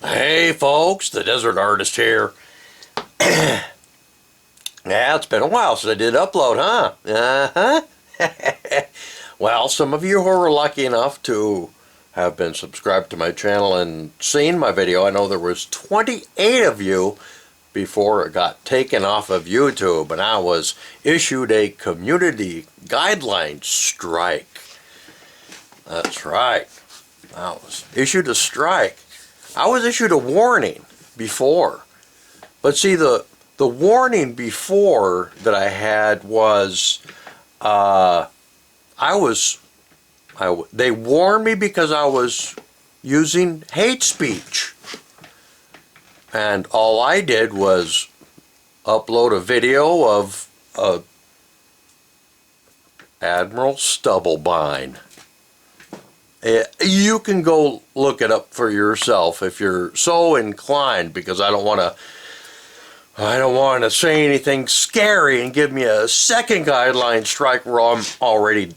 Hey folks, the Desert Artist here. Yeah, it's been a while since I did upload, huh? Uh-huh. Well, some of you who are lucky enough to have been subscribed to my channel and seen my video, I know there was 28 of you before it got taken off of YouTube, and I was issued a community guideline strike. That's right. I was issued a strike. I was issued a warning before. But see, the warning before that I had was, they warned me because I was using hate speech. And all I did was upload a video of Admiral Stubblebine. You can go look it up for yourself if you're so inclined, because I don't want to say anything scary and give me a second guideline strike where I'm already,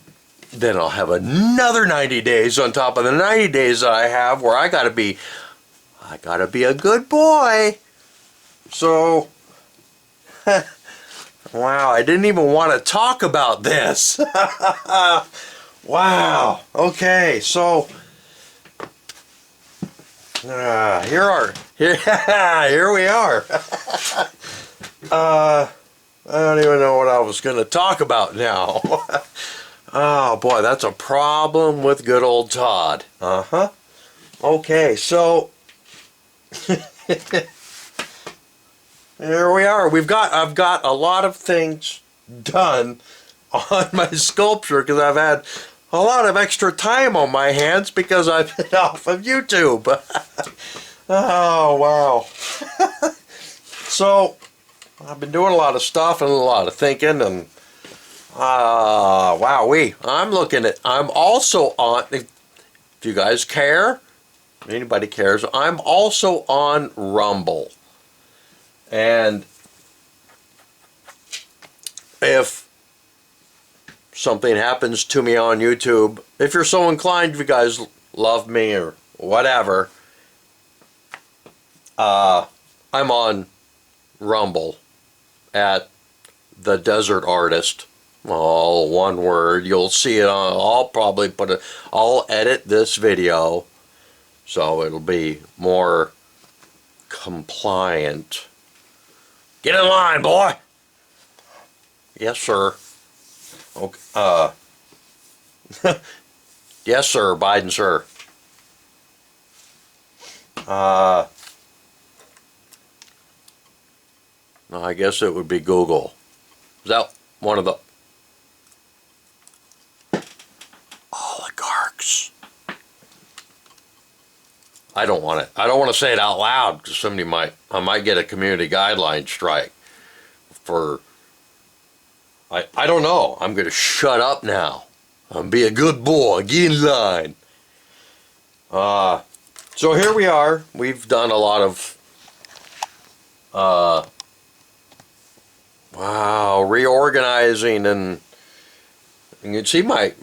then I'll have another 90 days on top of the 90 days that I have where I gotta be a good boy. So, wow, I didn't even want to talk about this. Wow. Okay, so here we are. I don't even know what I was going to talk about now. Oh boy, that's a problem with good old Todd. Uh-huh. Okay, so here we are. I've got a lot of things done on my sculpture because I've had a lot of extra time on my hands because I've been off of YouTube. Oh, wow. So, I've been doing a lot of stuff and a lot of thinking, and wowee. I'm also on, if you guys care, anybody cares, I'm also on Rumble. And if something happens to me on YouTube, if you're so inclined, if you guys love me or whatever, I'm on Rumble at the Desert Artist. All one word. You'll see it on, I'll edit this video so it'll be more compliant. Get in line, boy. Yes, sir. Okay. Yes, sir. Biden, sir. No, I guess it would be Google. Is that one of the oligarchs? I don't want to say it out loud because I might get a community guideline strike for. I don't know. I'm going to shut up now. I'm be a good boy. Get in line. So here we are. We've done a lot of reorganizing, and you can see my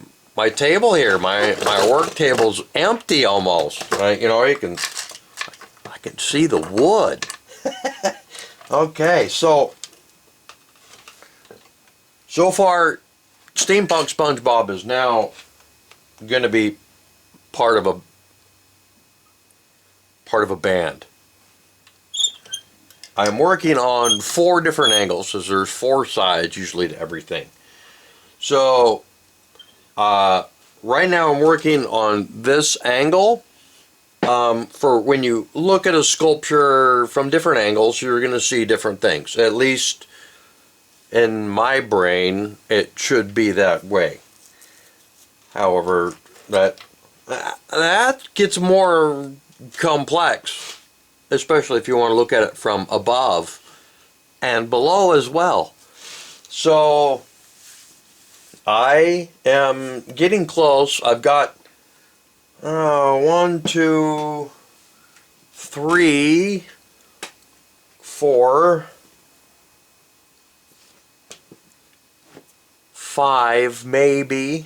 table here. My work table's empty almost. Right? You know, I can see the wood. Okay, so far, Steampunk SpongeBob is now going to be part of a band. I'm working on 4 different angles, because there's 4 sides usually to everything. So right now I'm working on this angle. For when you look at a sculpture from different angles, you're going to see different things. At least in my brain, it should be that way. However, that gets more complex, especially if you want to look at it from above and below as well. So I am getting close. I've got 1, 2, 3, 4, 5 maybe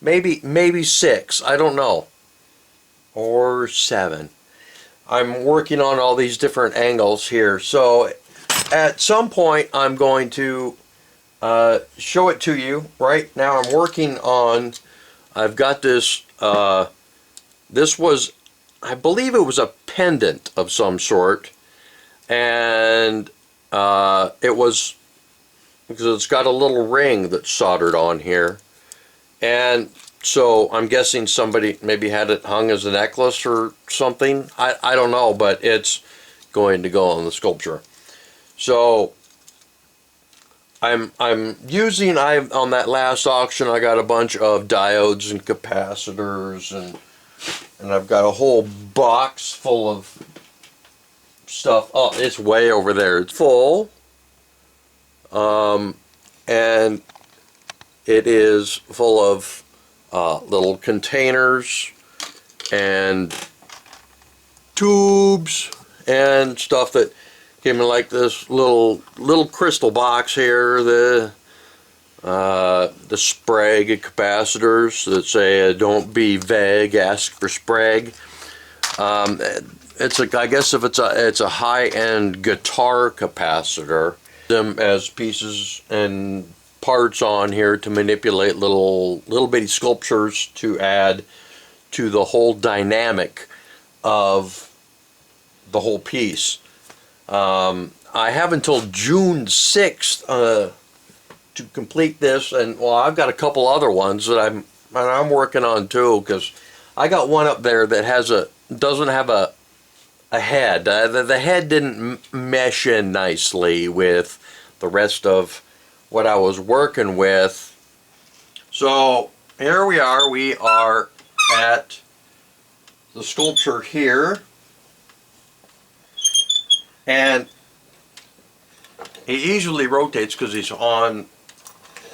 maybe 6, I don't know, or 7. I'm working on all these different angles here, so at some point I'm going to show it to you. Right now I'm working on, I've got this, this was, I believe it was a pendant of some sort, and it was, because it's got a little ring that's soldered on here, and so I'm guessing somebody maybe had it hung as a necklace or something. I don't know, but it's going to go on the sculpture. So I'm using, on that last auction I got a bunch of diodes and capacitors, and I've got a whole box full of stuff. Oh, it's way over there. It's full. And it is full of little containers and tubes and stuff that came in like this little crystal box here. The Sprague capacitors that say don't be vague, ask for Sprague. It's a, I guess if it's a high-end guitar capacitor. Them as pieces and parts on here to manipulate little bitty sculptures to add to the whole dynamic of the whole piece. I have until June 6th to complete this, and well, I've got a couple other ones that I'm working on too, because I got one up there that doesn't have a head. The head didn't mesh in nicely with the rest of what I was working with. So here we are at the sculpture here, and he easily rotates because he's on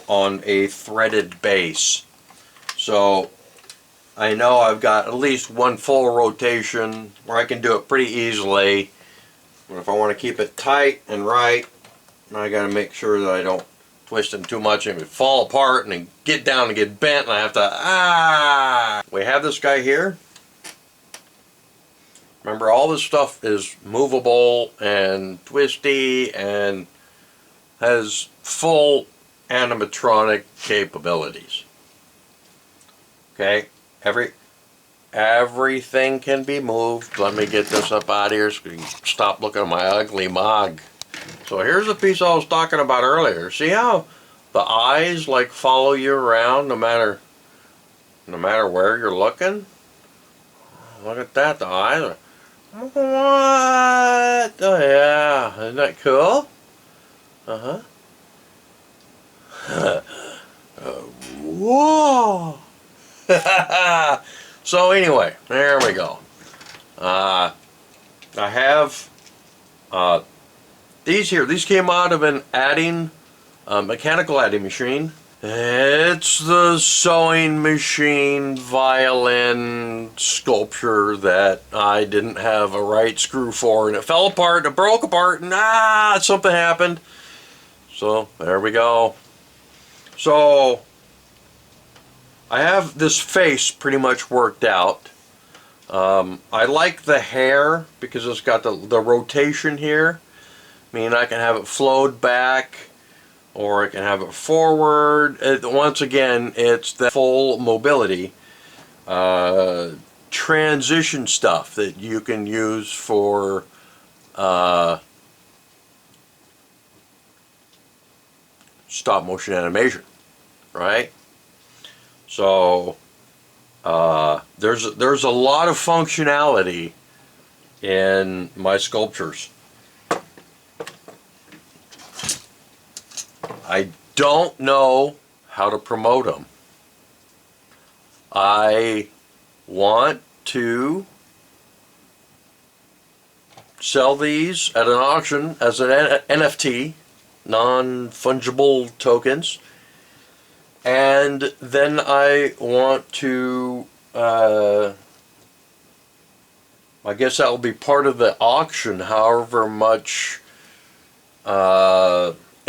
a threaded base. So I know I've got at least one full rotation where I can do it pretty easily. But if I want to keep it tight and right, I got to make sure that I don't twist him too much and it fall apart and then get down and get bent, and I have to, We have this guy here. Remember, all this stuff is movable and twisty and has full animatronic capabilities. Okay, everything can be moved. Let me get this up out of here so you can stop looking at my ugly mug. So here's the piece I was talking about earlier. See how the eyes like follow you around no matter where you're looking? Look at that, the eyes are, what? Oh yeah, isn't that cool? Whoa! So anyway, there we go. I have these here. These came out of an mechanical adding machine. It's the sewing machine violin sculpture that I didn't have a right screw for, and it fell apart and it broke apart, and something happened. So there we go. So I have this face pretty much worked out. I like the hair because it's got the rotation here. I mean, I can have it flowed back or I can have it forward. Once again, it's the full mobility transition stuff that you can use for stop motion animation, right? So there's a lot of functionality in my sculptures. I don't know how to promote them. I want to sell these at an auction as an NFT, non-fungible tokens, and then I want to I guess that will be part of the auction, however much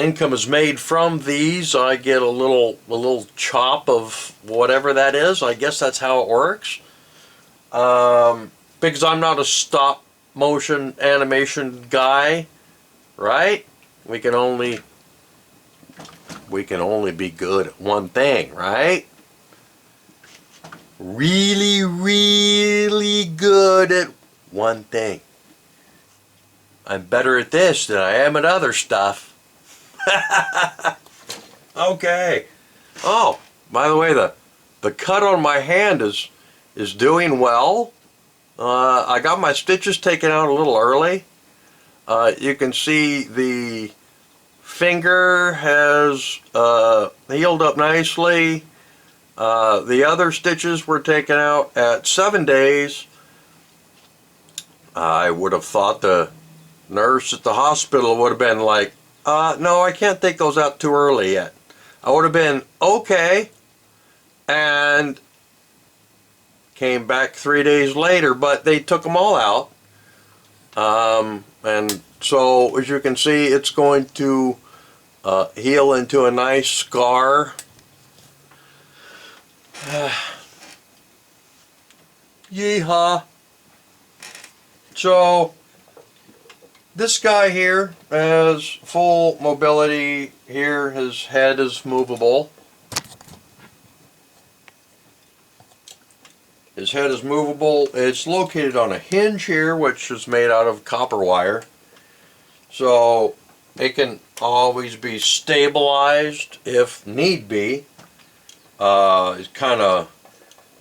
income is made from these. I get a little chop of whatever that is. I guess that's how it works. Because I'm not a stop motion animation guy, right? We can only be good at one thing, right? Really, really good at one thing. I'm better at this than I am at other stuff. Okay. Oh, by the way, the cut on my hand is doing well. I got my stitches taken out a little early. You can see the finger has healed up nicely. The other stitches were taken out at 7 days. I would have thought the nurse at the hospital would have been like, no, I can't take those out too early yet. I would have been okay, and came back 3 days later, but they took them all out. And so, as you can see, it's going to heal into a nice scar. Yeehaw. So, this guy here has full mobility here. His head is movable. His head is movable. It's located on a hinge here, which is made out of copper wire. So it can always be stabilized if need be. It's kind of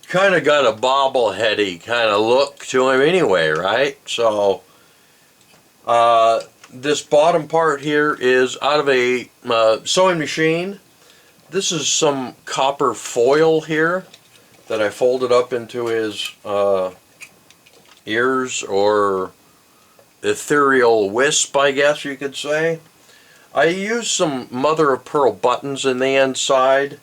got a bobbleheady kind of look to him anyway, right? So this bottom part here is out of a sewing machine. This is some copper foil here that I folded up into his ears, or ethereal wisp, I guess you could say. I used some mother of pearl buttons in the inside.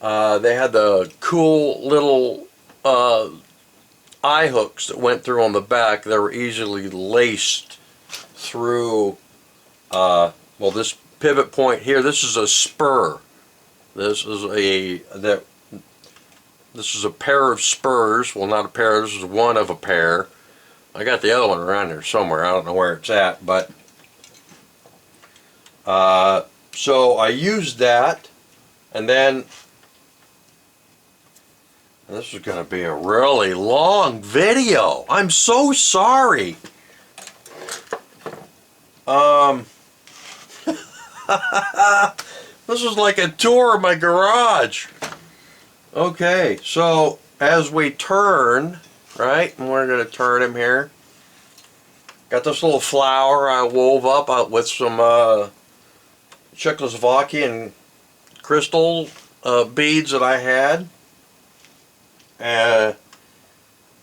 They had the cool little eye hooks that went through on the back. They were easily laced through, well, this pivot point here. This is a spur. This is a pair of spurs. Well, not a pair, this is one of a pair. I got the other one around here somewhere. I don't know where it's at, but so I used that, and then this is going to be a really long video. I'm so sorry. This is like a tour of my garage. Okay, so as we turn, right, and we're going to turn him here. Got this little flower I wove up with some Czechoslovakian crystal beads that I had.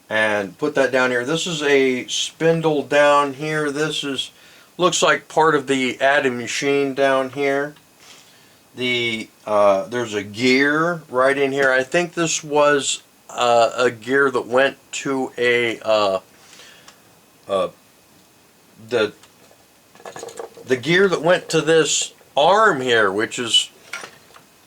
And put that down here. This is a spindle down here. This looks like part of the adding machine down here. There's a gear right in here. I think this was a gear that went to the gear that went to this arm here, which is,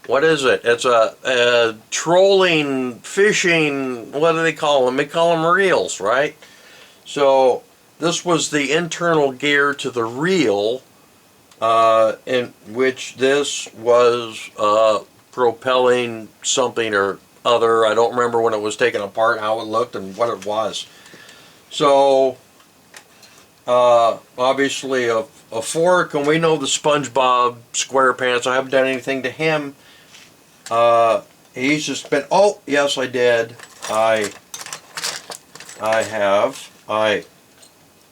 what is it? It's a trolling, fishing, what do they call them? They call them reels, right? So this was the internal gear to the reel, in which this was propelling something or other. I don't remember when it was taken apart, how it looked, and what it was. So obviously a fork, and we know the SpongeBob SquarePants. I haven't done anything to him. He's just been, oh yes I did. I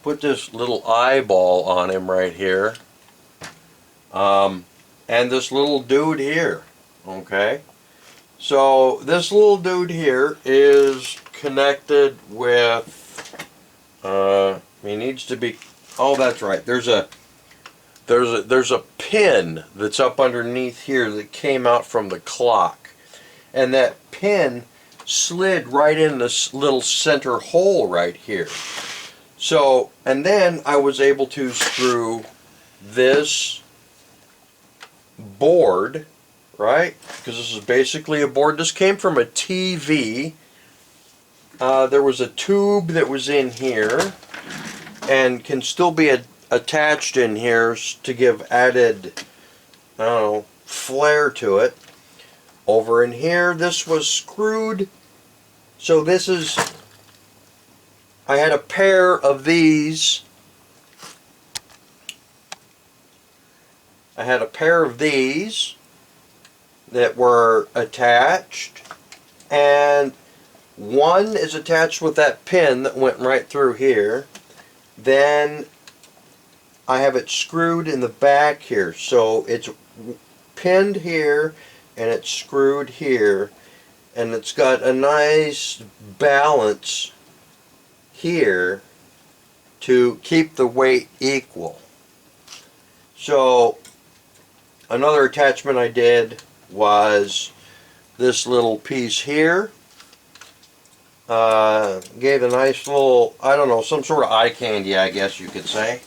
put this little eyeball on him right here. And this little dude here. Okay. So this little dude here is connected with, he needs to be, oh that's right, there's a pin that's up underneath here that came out from the clock, and that pin slid right in this little center hole right here. So, and then I was able to screw this board, right? Because this is basically a board. This came from a TV. There was a tube that was in here and can still be attached in here to give added, I don't know, flair to it. Over in here, this was screwed. So this is, I had a pair of these. I had a pair of these that were attached, and one is attached with that pin that went right through here. Then I have it screwed in the back here, so it's pinned here and it's screwed here, and it's got a nice balance here to keep the weight equal. So another attachment I did was this little piece here. Gave a nice little, I don't know, some sort of eye candy, I guess you could say.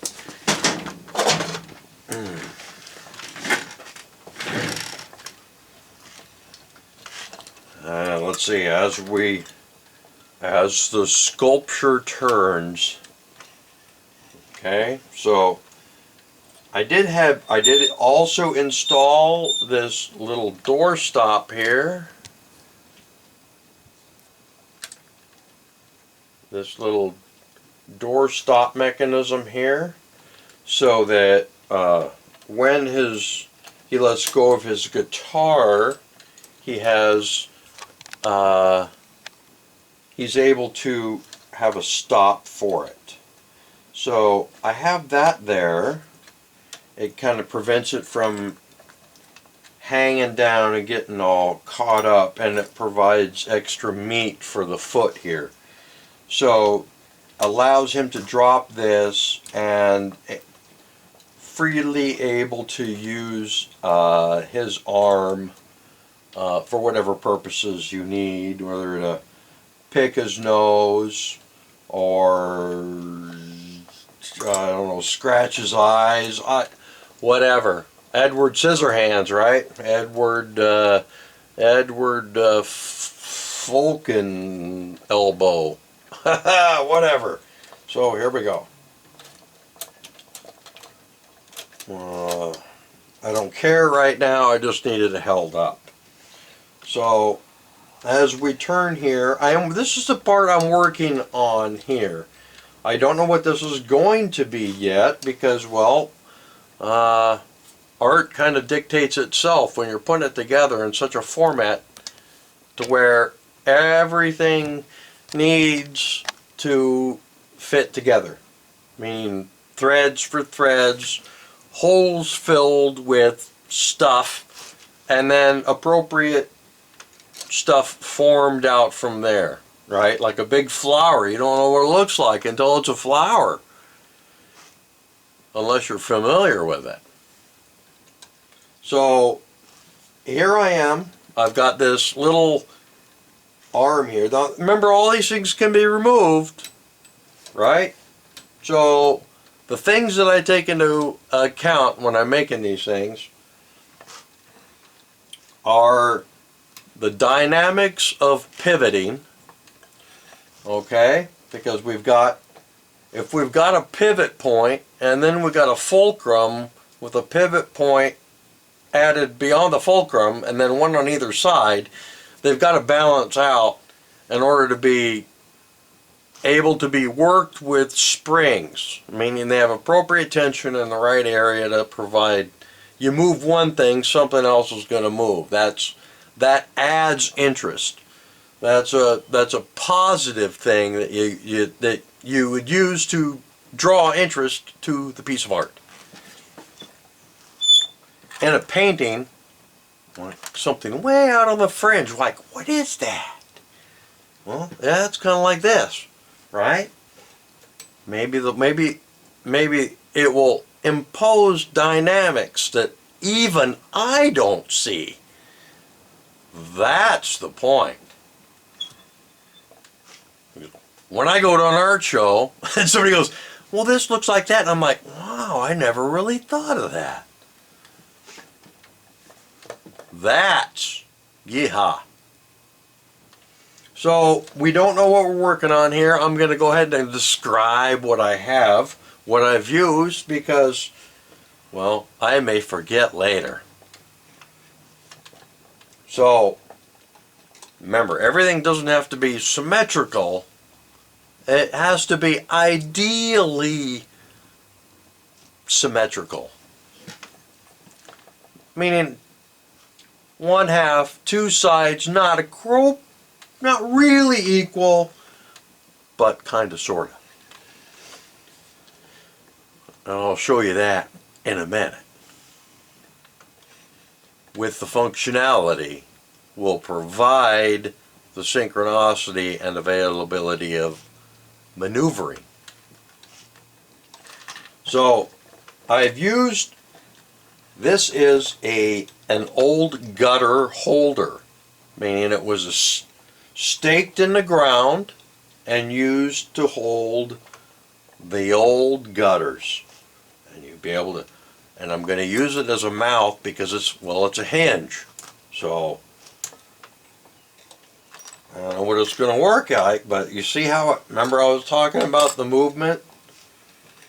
Let's see, as the sculpture turns. Okay, so I did also install this little door stop here. This little door stop mechanism here, so that when he lets go of his guitar, he's able to have a stop for it. So I have that there. It kind of prevents it from hanging down and getting all caught up, and it provides extra meat for the foot here. So allows him to drop this and freely able to use his arm for whatever purposes you need, whether to pick his nose or I don't know, scratch his eyes, whatever. Edward Scissorhands, right? Edward Fulken elbow. Whatever. So here we go. I don't care right now, I just needed it held up. So as we turn here, this is the part I'm working on here. I don't know what this is going to be yet, because, well, art kind of dictates itself when you're putting it together in such a format to where everything needs to fit together. I mean, threads for threads, holes filled with stuff, and then appropriate stuff formed out from there, right? Like a big flower. You don't know what it looks like until it's a flower, unless you're familiar with it. So here I am. I've got this little arm here. Now, remember, all these things can be removed, right? So the things that I take into account when I'm making these things are the dynamics of pivoting, okay? Because if we've got a pivot point and then we've got a fulcrum with a pivot point added beyond the fulcrum and then one on either side, they've got to balance out in order to be able to be worked with springs, meaning they have appropriate tension in the right area to provide, you move one thing, something else is going to move. That adds interest. That's a positive thing that you would use to draw interest to the piece of art. In a painting, like something way out on the fringe, like, what is that? Well, yeah, it's kind of like this, right? Maybe it will impose dynamics that even I don't see. That's the point. When I go to an art show and somebody goes, well, this looks like that, and I'm like, wow, I never really thought of that. That's yeehaw. So we don't know what we're working on here. I'm going to go ahead and describe what I have, what I've used, because, well, I may forget later. So remember, everything doesn't have to be symmetrical. It has to be ideally symmetrical. Meaning one half, two sides, not a group, not really equal, but kind of, sort of. And I'll show you that in a minute. With the functionality, will provide the synchronicity and availability of maneuvering. So I've used, this is an old gutter holder, meaning it was staked in the ground and used to hold the old gutters. And you'd be able to, and I'm going to use it as a mouth because it's, well, it's a hinge. So I don't know what it's going to work like, but you see how it, remember I was talking about the movement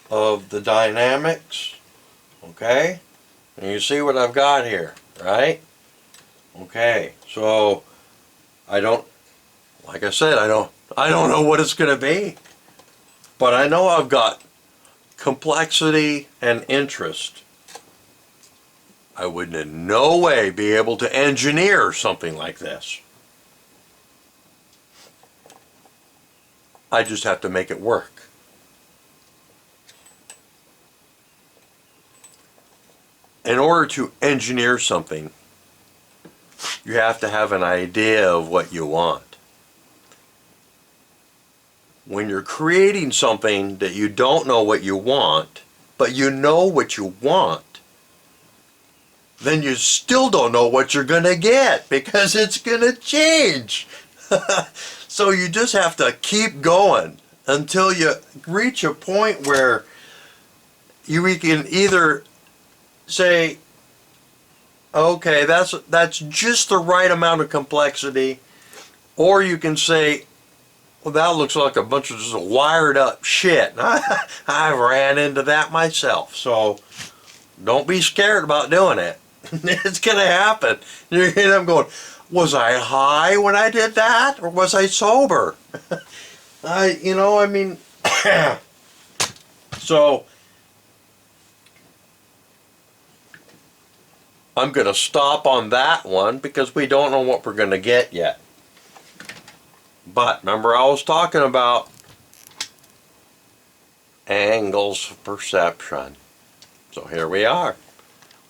of the dynamics? Okay? And you see what I've got here, right? Okay, so I don't, like I said, I don't know what it's going to be, but I know I've got complexity and interest. I would in no way be able to engineer something like this. I just have to make it work. In order to engineer something, you have to have an idea of what you want. When you're creating something that you don't know what you want, but you know what you want, then you still don't know what you're going to get because it's going to change. So you just have to keep going until you reach a point where you can either say, okay, that's just the right amount of complexity, or you can say, well, that looks like a bunch of just wired up shit. I ran into that myself. So don't be scared about doing it. It's going to happen. You're going to end up going, was I high when I did that, or was I sober? I mean, so I'm going to stop on that one because we don't know what we're going to get yet. But remember, I was talking about angles of perception. So here we are.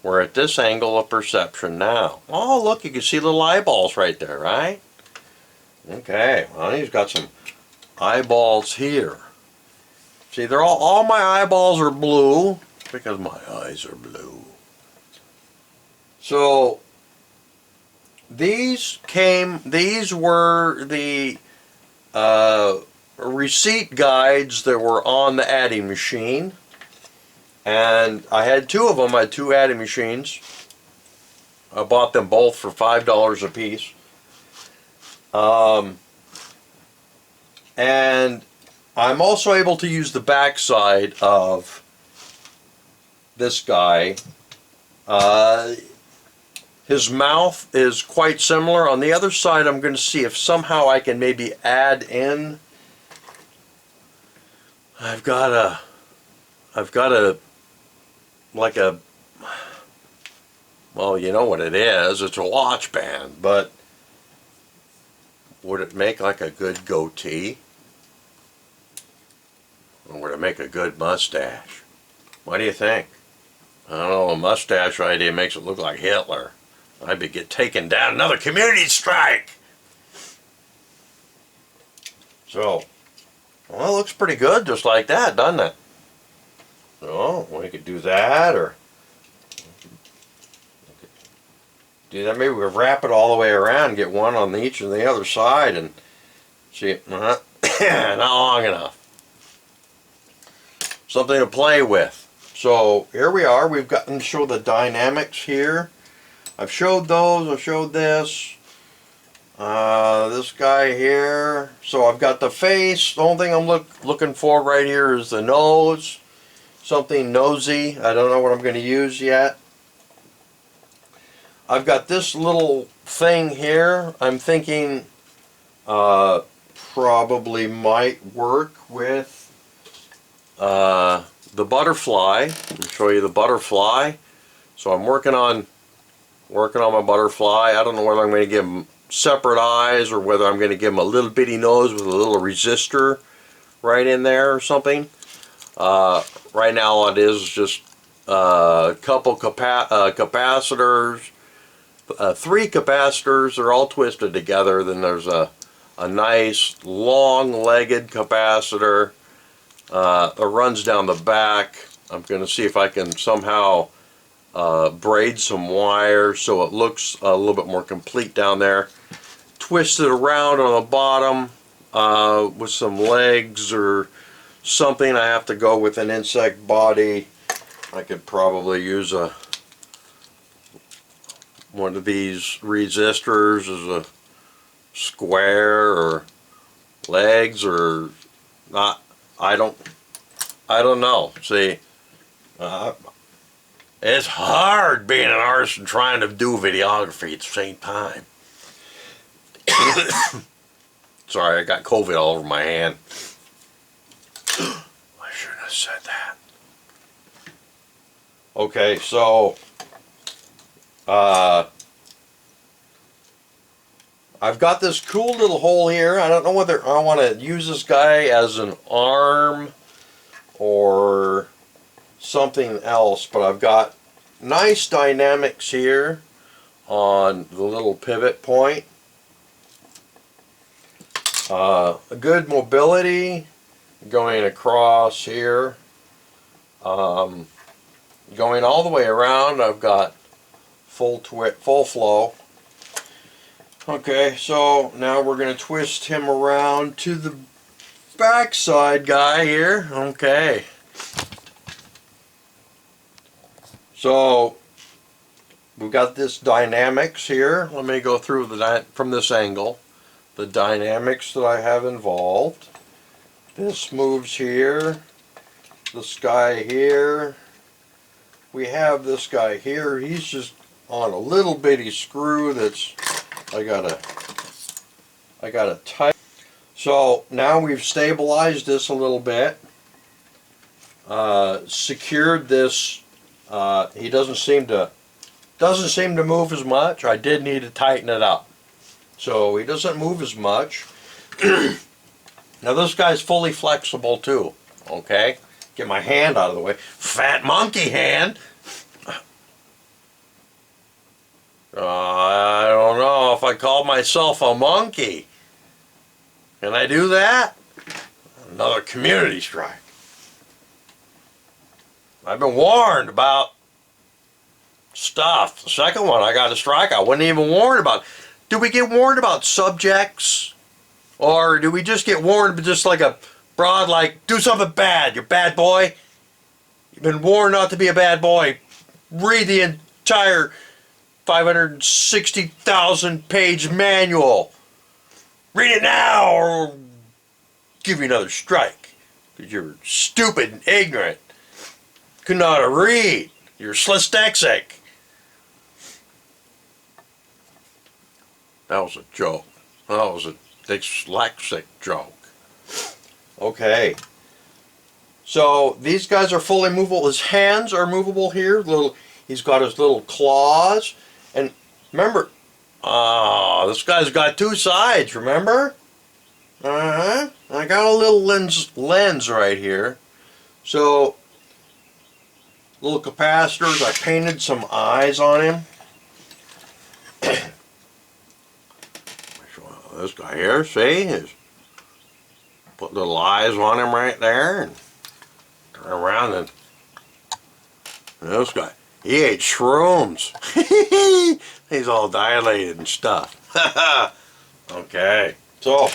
We're at this angle of perception now. Oh, look, you can see little eyeballs right there, right? Okay, well, he's got some eyeballs here. See, they're all my eyeballs are blue because my eyes are blue. So these were the receipt guides that were on the adding machine. And I had two of them. I had two adding machines. I bought them both for $5 a piece. And I'm also able to use the backside of this guy. His mouth is quite similar. On the other side, I'm going to see if somehow I can maybe add in. I've got a like a, well, you know what it is. It's a watch band, but would it make like a good goatee? Or would it make a good mustache? What do you think? I don't know, a mustache idea makes it look like Hitler. I'd be taken down, another community strike. So, well, it looks pretty good just like that, doesn't it? So, we could do that, or do that. Maybe we wrap it all the way around, get one on each and the other side, and see, not long enough. Something to play with. So here we are. We've gotten to show the dynamics here. I've showed those. I showed this. This guy here. So I've got the face. The only thing I'm looking for right here is the nose. Something nosy. I don't know what I'm going to use yet. I've got this little thing here. I'm thinking probably might work with the butterfly. I'll show you the butterfly. So I'm working on my butterfly. I don't know whether I'm going to give him separate eyes or whether I'm going to give him a little bitty nose with a little resistor right in there or something. Right now all it is just a couple capacitors, 3 capacitors. They're all twisted together. Then there's a nice long-legged capacitor that runs down the back. I'm going to see if I can somehow braid some wire so it looks a little bit more complete down there. Twist it around on the bottom with some legs or something. I have to go with an insect body. I could probably use one of these resistors as a square or legs or not. I don't know. See, it's hard being an artist and trying to do videography at the same time. Sorry, I got COVID all over my hand. I shouldn't have said that. Okay, so I've got this cool little hole here. I don't know whether I want to use this guy as an arm or something else, but I've got nice dynamics here on the little pivot point. A good mobility going across here. Going all the way around, I've got full flow. Okay, so now we're going to twist him around to the backside guy here. Okay. So we've got this dynamics here. Let me go through from this angle. The dynamics that I have involved. This moves here. This guy here. We have this guy here. He's just on a little bitty screw that's I gotta tighten. So now we've stabilized this a little bit. Secured this. He doesn't seem to move as much. I did need to tighten it up. So he doesn't move as much. Now this guy's fully flexible too. Okay? Get my hand out of the way. Fat monkey hand! I don't know if I call myself a monkey. Can I do that? Another community strike. I've been warned about stuff. The second one I got a strike. I wasn't even warned about. Do we get warned about subjects? Or do we just get warned just like a broad, like, do something bad, you bad boy? You've been warned not to be a bad boy. Read the entire 560,000 page manual. Read it now or give you another strike. Because you're stupid and ignorant. Could not read. You're dyslexic. That was a joke. That was a dyslexic joke. Okay. So these guys are fully movable. His hands are movable here. He's got his little claws. And remember, this guy's got 2 sides, remember? I got a little lens right here. So, little capacitors. I painted some eyes on him. This guy here, see? Put little eyes on him right there. And turn around and this guy. He ate shrooms. He's all dilated and stuff. Okay. So,